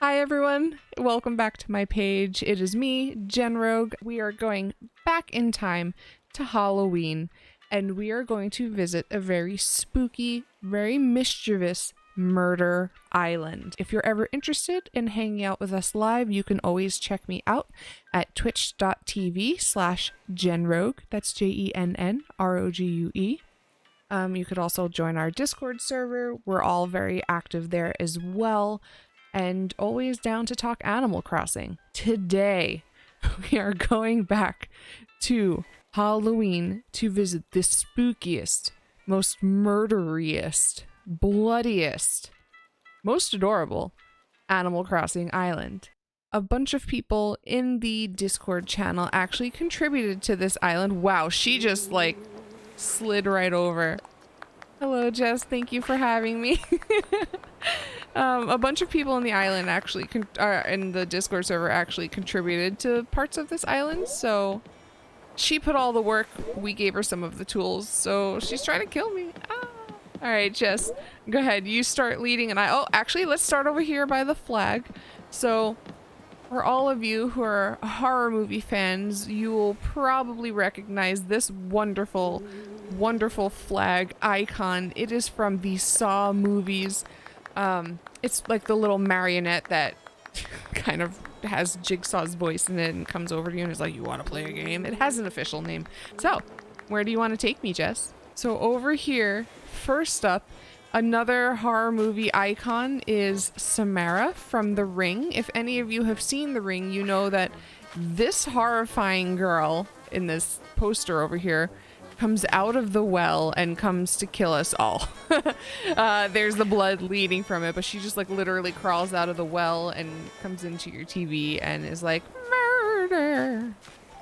Hi everyone, welcome back to my page. It is me, jennrogue. We are going back in time to Halloween, and we are going to visit a very spooky, very mischievous murder island. If you're ever interested in hanging out with us live, you can always check me out at twitch.tv/jennrogue. That's JENNROGUE. You could also join our Discord server. We're all very active there as well, and always down to talk Animal Crossing. Today, we are going back to Halloween to visit the spookiest, most murderiest, bloodiest, most adorable Animal Crossing island. A bunch of people in the Discord channel actually contributed to this island. Wow, she just like slid right over. Hello, Jess. Thank you for having me. A bunch of people in the island actually, in the Discord server actually contributed to parts of this island, so she put all the work. We gave her some of the tools, so she's trying to kill me. Ah. All right, Jess, go ahead. You start leading, and oh, actually, let's start over here by the flag. So, for all of you who are horror movie fans, you will probably recognize this wonderful, wonderful flag icon. It is from the Saw movies. It's like the little marionette that kind of has Jigsaw's voice in it and comes over to you and is like, you want to play a game? It has an official name. So, where do you want to take me, Jess? So over here, first up, another horror movie icon is Samara from The Ring. If any of you have seen The Ring, you know that this horrifying girl in this poster over here comes out of the well and comes to kill us all. There's the blood leading from it, but she just like literally crawls out of the well and comes into your TV and is like, murder.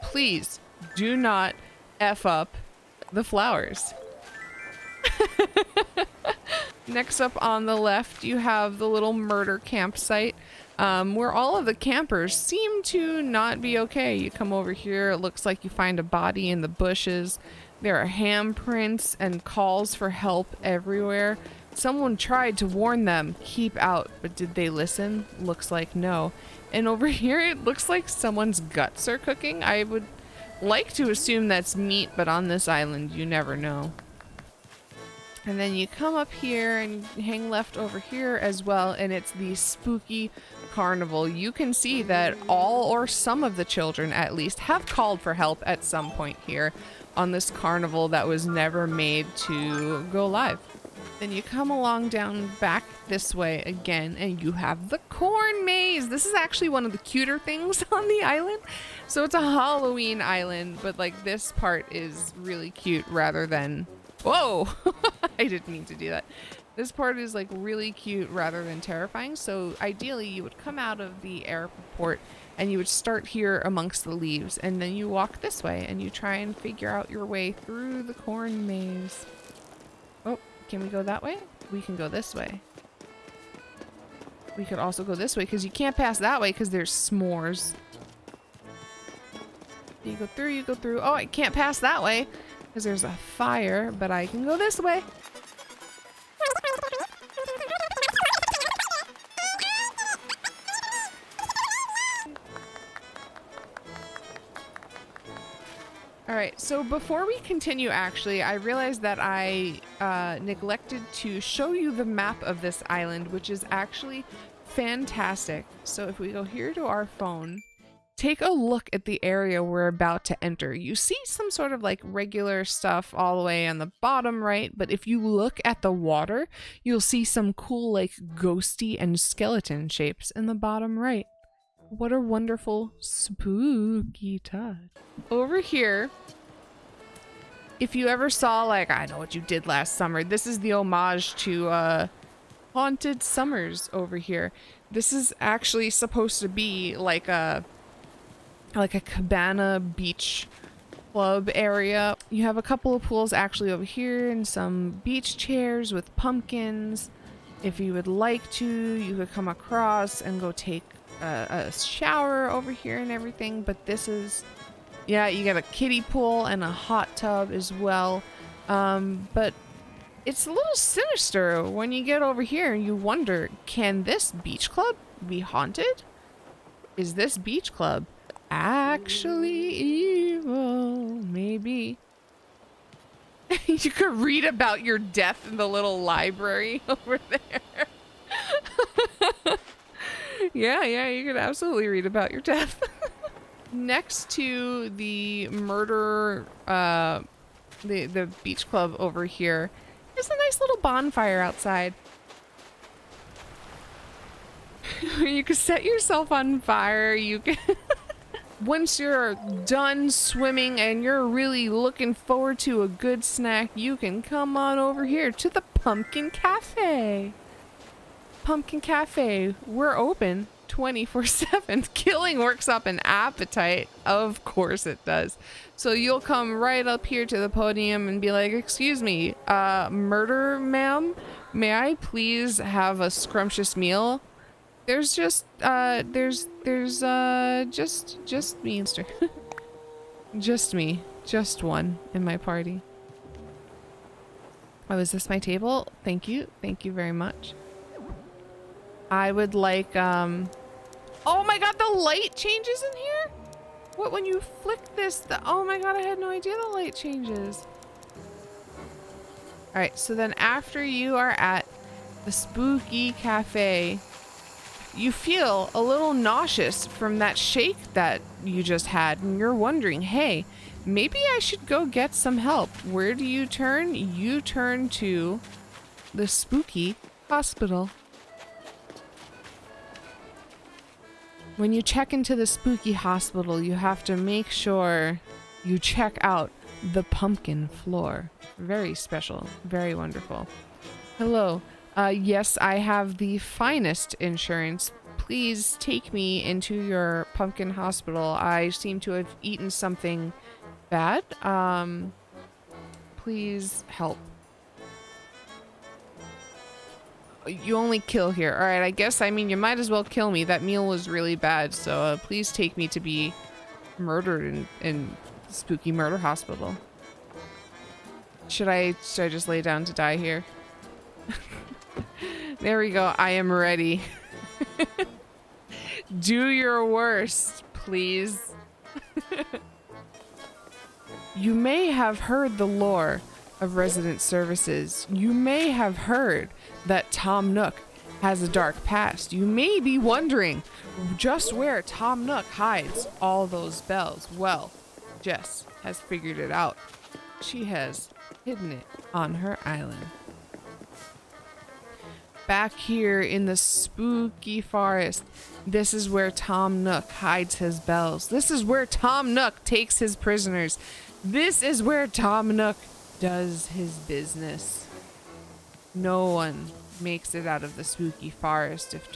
Please do not F up the flowers. Next up on the left, you have the little murder campsite, where all of the campers seem to not be okay. You come over here, it looks like you find a body in the bushes. There are handprints and calls for help everywhere. Someone tried to warn them, keep out, but did they listen? Looks like no. And over here, it looks like someone's guts are cooking. I would like to assume that's meat, but on this island, you never know. And then you come up here and hang left over here as well, and it's the spooky carnival. You can see that all or some of the children, at least, have called for help at some point here on this carnival that was never made to go live. Then you come along down back this way again, and you have the corn maze. This is actually one of the cuter things on the island. So it's a Halloween island, but like this part is really cute rather than... Whoa! I didn't mean to do that. This part is like really cute rather than terrifying. So ideally you would come out of the airport and you would start here amongst the leaves, and then you walk this way and you try and figure out your way through the corn maze. Oh, can we go that way? We can go this way. We could also go this way because you can't pass that way because there's s'mores. You go through, you go through. Oh, I can't pass that way because there's a fire, but I can go this way. Alright, so before we continue, actually, I realized that I neglected to show you the map of this island, which is actually fantastic. So if we go here to our phone, take a look at the area we're about to enter. You see some sort of like regular stuff all the way on the bottom right, but if you look at the water, you'll see some cool like ghosty and skeleton shapes in the bottom right. What a wonderful spooky touch. Over here, if you ever saw like, I Know What You Did Last Summer, this is the homage to Haunted Summers over here. This is actually supposed to be like a cabana beach club area. You have a couple of pools actually over here and some beach chairs with pumpkins. If you would like to, you could come across and go take a shower over here and everything, but this is, yeah, you got a kiddie pool and a hot tub as well. But It's a little sinister when you get over here and you wonder, can this beach club be haunted? Is this beach club actually evil? Maybe. You could read about your death in the little library over there. Yeah, you could absolutely read about your death. Next to the murder, the beach club over here, there's a nice little bonfire outside. You can set yourself on fire. You can... Once you're done swimming and you're really looking forward to a good snack, you can come on over here to the Pumpkin Cafe. Pumpkin Cafe, we're open 24/7. Killing works up an appetite. Of course it does. So you'll come right up here to the podium and be like, excuse me, murder ma'am, may I please have a scrumptious meal? There's just me, mister. Just me. Just one in my party. Oh, is this my table? Thank you. Thank you very much. I would like, oh my god, the light changes in here? What, when you flick this, oh my god, I had no idea the light changes. Alright, so then after you are at the Spooky Cafe, you feel a little nauseous from that shake that you just had, and you're wondering, hey, maybe I should go get some help. Where do you turn? You turn to the Spooky Hospital. When you check into the Spooky Hospital, you have to make sure you check out the pumpkin floor. Very special, very wonderful. Hello. Yes, I have the finest insurance. Please take me into your pumpkin hospital. I seem to have eaten something bad. Please help. You only kill here. All right, I guess, I mean, you might as well kill me. That meal was really bad, so please take me to be murdered in Spooky Murder Hospital. Should I just lay down to die here? There we go. I am ready. Do your worst, please. You may have heard the lore of Resident Services. You may have heard that Tom Nook has a dark past. You may be wondering just where Tom Nook hides all those bells. Well, Jess has figured it out. She has hidden it on her island. Back here in the spooky forest, this is where Tom Nook hides his bells. This is where Tom Nook takes his prisoners. This is where Tom Nook does his business. No one makes it out of the spooky forest if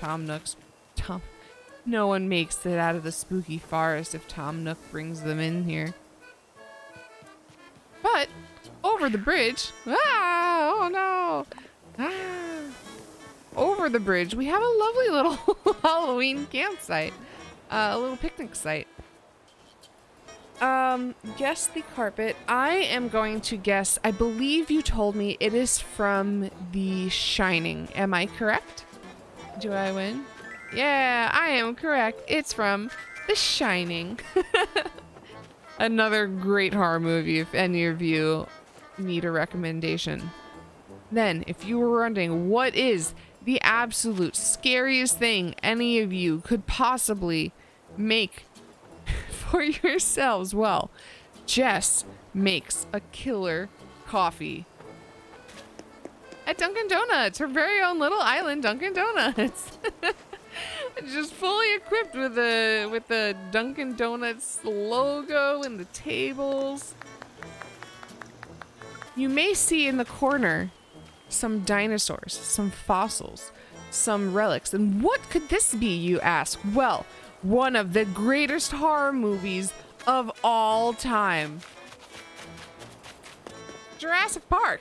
no one makes it out of the spooky forest if Tom Nook brings them in here. But over the bridge, oh no, over the bridge, we have a lovely little Halloween campsite, a little picnic site. Guess the carpet. I am going to guess, I believe you told me it is from The Shining. Am I correct? Do I win? Yeah, I am correct. It's from The Shining. Another great horror movie if any of you need a recommendation. Then, if you were wondering what is the absolute scariest thing any of you could possibly make for yourselves, well, Jess makes a killer coffee at Dunkin' Donuts, her very own little island Dunkin' Donuts. Just fully equipped with the Dunkin' Donuts logo and the tables. You may see in the corner some dinosaurs, some fossils, some relics. And what could this be, you ask? Well, one of the greatest horror movies of all time. Jurassic Park.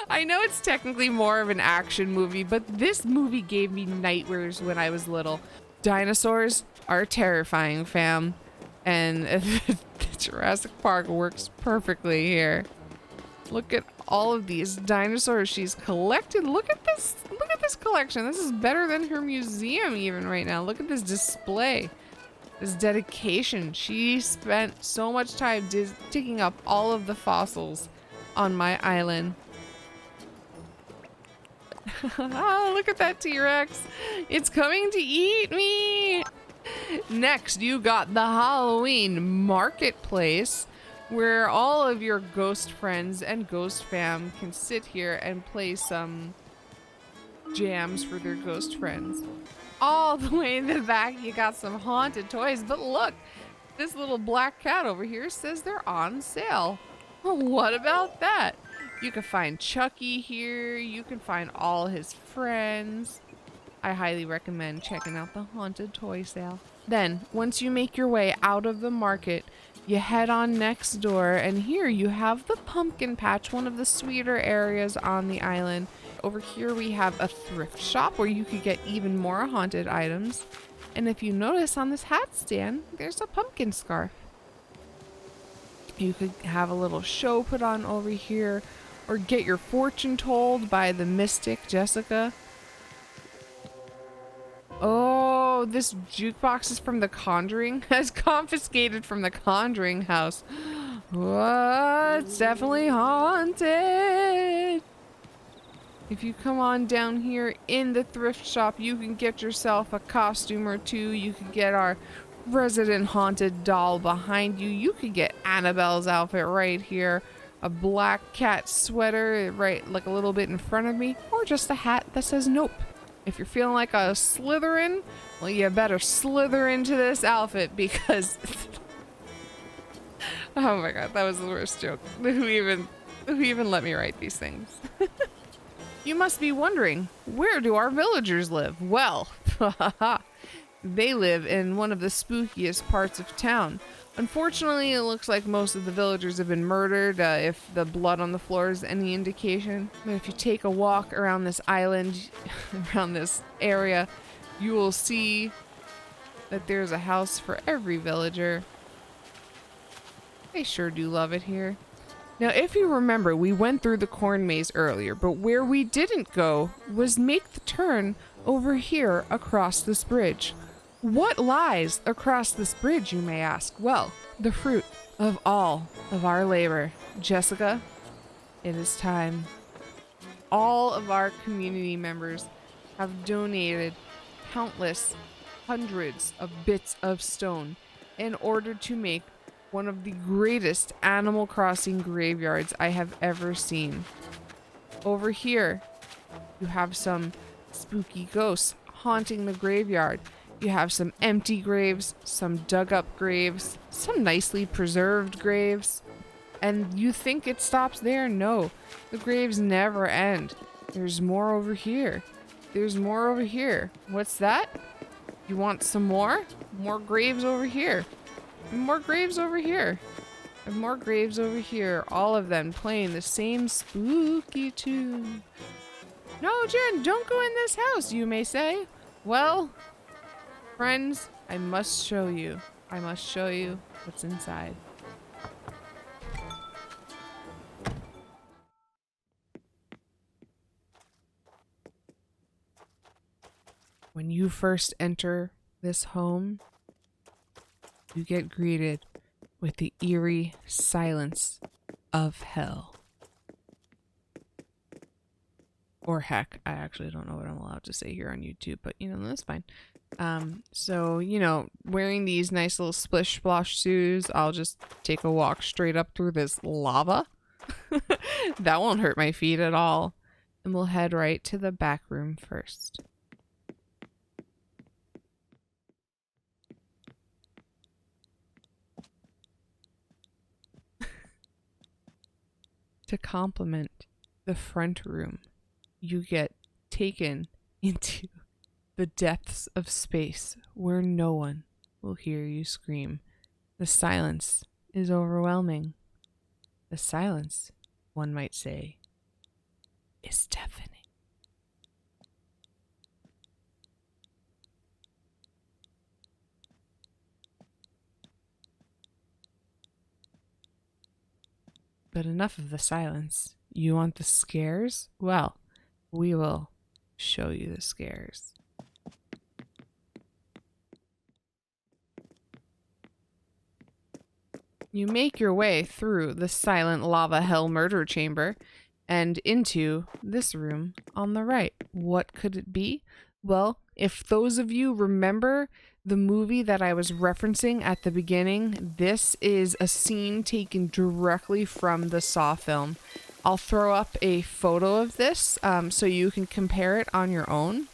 I know it's technically more of an action movie, but this movie gave me nightmares when I was little. Dinosaurs are terrifying, fam. And Jurassic Park works perfectly here. Look at all of these dinosaurs she's collected. Look at this. Look at this collection. This is better than her museum even right now. Look at this display. This dedication. She spent so much time digging up all of the fossils on my island. Oh, look at that T-Rex. It's coming to eat me. Next, you got the Halloween marketplace, where all of your ghost friends and ghost fam can sit here and play some jams for their ghost friends. All the way in the back, you got some haunted toys, but look, this little black cat over here says they're on sale. What about that? You can find Chucky here. You can find all his friends. I highly recommend checking out the haunted toy sale. Then, once you make your way out of the market, you head on next door, and here you have the pumpkin patch, one of the sweeter areas on the island. Over here we have a thrift shop where you could get even more haunted items. And if you notice on this hat stand, there's a pumpkin scarf. You could have a little show put on over here, or get your fortune told by the mystic Jessica. Oh, this jukebox is from The Conjuring. Has confiscated from the Conjuring house. What? It's definitely haunted. If you come on down here in the thrift shop, you can get yourself a costume or two. You can get our resident haunted doll behind you. You could get Annabelle's outfit right here. A black cat sweater right like a little bit in front of me, or just a hat that says nope. If you're feeling like a Slytherin, well, you better slither into this outfit because oh my god, that was the worst joke. Who even let me write these things? You must be wondering, where do our villagers live? Well, they live in one of the spookiest parts of town. Unfortunately, it looks like most of the villagers have been murdered, if the blood on the floor is any indication. But if you take a walk around this island, around this area, you will see that there's a house for every villager. They sure do love it here. Now, if you remember, we went through the corn maze earlier, but where we didn't go was make the turn over here across this bridge. What lies across this bridge, you may ask? Well, the fruit of all of our labor. Jessica, it is time. All of our community members have donated countless hundreds of bits of stone in order to make one of the greatest Animal Crossing graveyards I have ever seen. Over here, you have some spooky ghosts haunting the graveyard. You have some empty graves, some dug up graves, some nicely preserved graves. And you think it stops there? No, the graves never end. There's more over here. There's more over here. What's that? You want some more? More graves over here. More graves over here. And more graves over here. All of them playing the same spooky tune. No, Jen, don't go in this house, you may say. Well, friends, I must show you. I must show you what's inside. When you first enter this home, you get greeted with the eerie silence of hell. Or heck, I actually don't know what I'm allowed to say here on YouTube, but you know, that's fine. So, you know, wearing these nice little splish splosh shoes, I'll just take a walk straight up through this lava. That won't hurt my feet at all. And we'll head right to the back room first. To complement the front room, you get taken into the depths of space where no one will hear you scream. The silence is overwhelming. The silence, one might say, is deafening. But enough of the silence. You want the scares? Well, we will show you the scares. You make your way through the silent lava hell murder chamber and into this room on the right. What could it be? Well, if those of you remember the movie that I was referencing at the beginning, this is a scene taken directly from the Saw film. I'll throw up a photo of this so you can compare it on your own.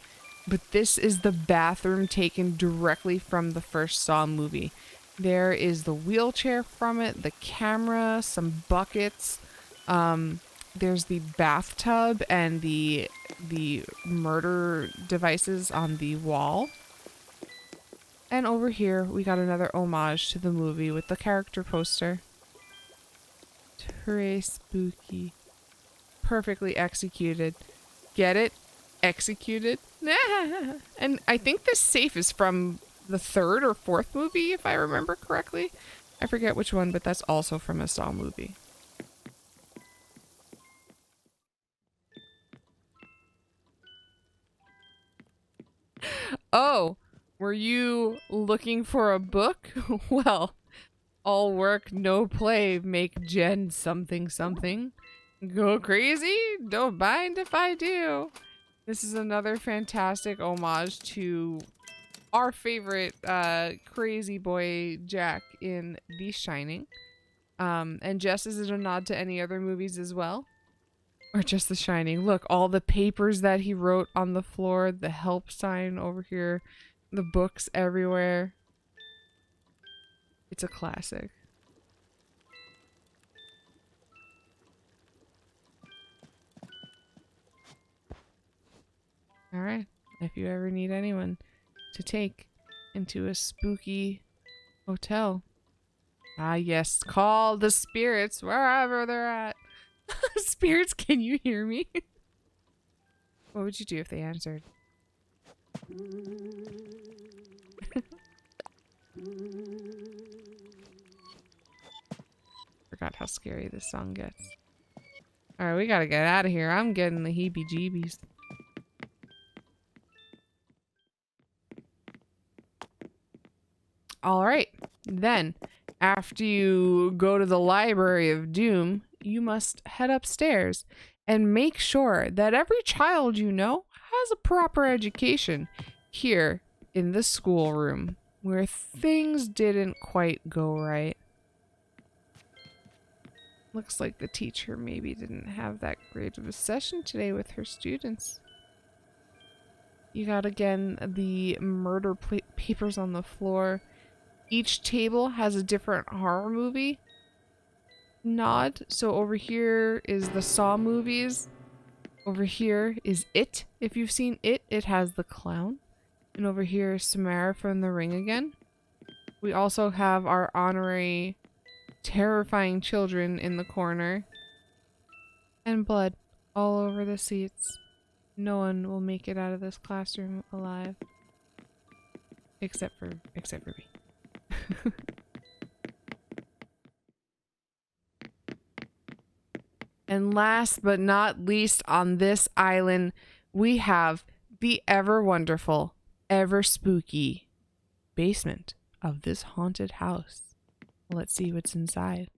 But this is the bathroom taken directly from the first Saw movie. There is the wheelchair from it, the camera, some buckets. There's the bathtub and the murder devices on the wall. And over here, we got another homage to the movie with the character poster. Très spooky. Perfectly executed. Get it? Executed? And I think this safe is from the third or fourth movie, if I remember correctly. I forget which one, but that's also from a Saw movie. Oh, were you looking for a book? Well, all work, no play make Jen something something. Go crazy? Don't mind if I do. This is another fantastic homage to our favorite crazy boy Jack in The Shining. And just as a nod to any other movies as well. Or just The Shining. Look, all the papers that he wrote on the floor, the help sign over here, the books everywhere. It's a classic. Alright, if you ever need anyone to take into a spooky hotel. Ah yes, call the spirits wherever they're at. Spirits, can you hear me? What would you do if they answered? Forgot how scary this song gets. Alright, we gotta get out of here. I'm getting the heebie-jeebies. Alright, then, after you go to the Library of Doom, you must head upstairs and make sure that every child you know has a proper education here in the schoolroom where things didn't quite go right. Looks like the teacher maybe didn't have that great of a session today with her students. You got, again, the murder papers on the floor. Each table has a different horror movie nod. So over here is the Saw movies. Over here is It. If you've seen It, it has the clown. And over here is Samara from The Ring again. We also have our honorary terrifying children in the corner. And blood all over the seats. No one will make it out of this classroom alive. Except for me. And last but not least on this island, we have the ever wonderful, ever spooky basement of this haunted house. Let's see what's inside.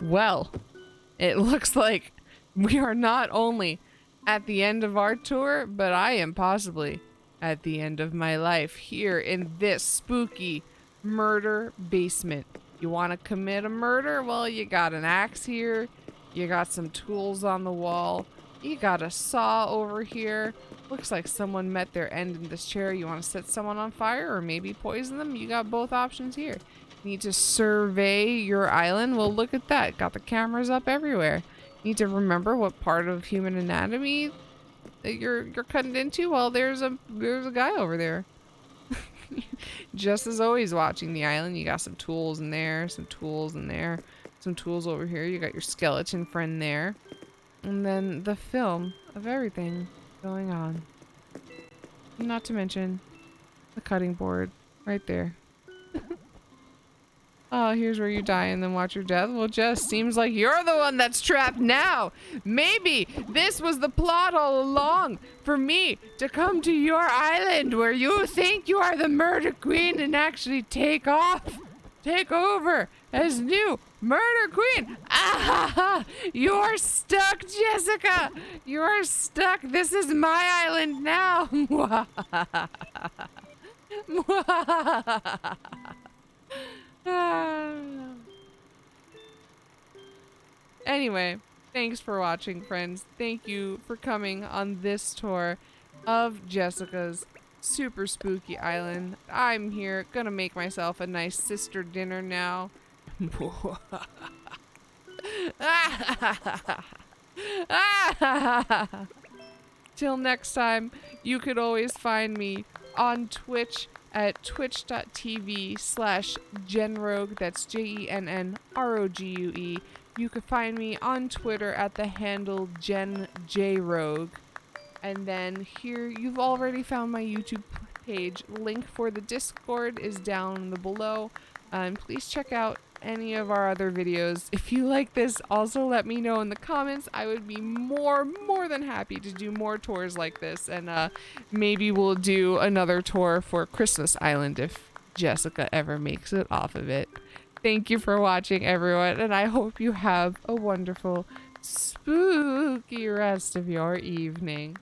Well, it looks like we are not only at the end of our tour, but I am possibly at the end of my life here in this spooky murder basement. You want to commit a murder? Well, you got an axe here. You got some tools on the wall. You got a saw over here. Looks like someone met their end in this chair. You want to set someone on fire or maybe poison them? You got both options here. Need to survey your island? Well, look at that. Got the cameras up everywhere. Need to remember what part of human anatomy that you're cutting into. Well, there's a guy over there. Just as always, watching the island. You got some tools in there, some tools in there, some tools over here. You got your skeleton friend there, and then the film of everything going on. Not to mention the cutting board right there. Oh, here's where you die and then watch your death. Well, Jess, seems like you're the one that's trapped now. Maybe this was the plot all along for me to come to your island where you think you are the murder queen and actually take over as new murder queen. Ah, ha, ha. You're stuck, Jessica. You're stuck. This is my island now. Anyway, thanks for watching, friends. Thank you for coming on this tour of Jessica's super spooky island. I'm here, gonna make myself a nice sister dinner now. Till next time, you could always find me on Twitch at twitch.tv/jennrogue. That's JENNROGUE. You could find me on Twitter at the handle jennrogue. And then here, you've already found my YouTube page. Link for the Discord is down below. Please check out any of our other videos. If you like this, also let me know in the comments. I would be more than happy to do more tours like this, and maybe we'll do another tour for Christmas Island if Jessica ever makes it off of it. Thank you for watching, everyone, and I hope you have a wonderful, spooky rest of your evening.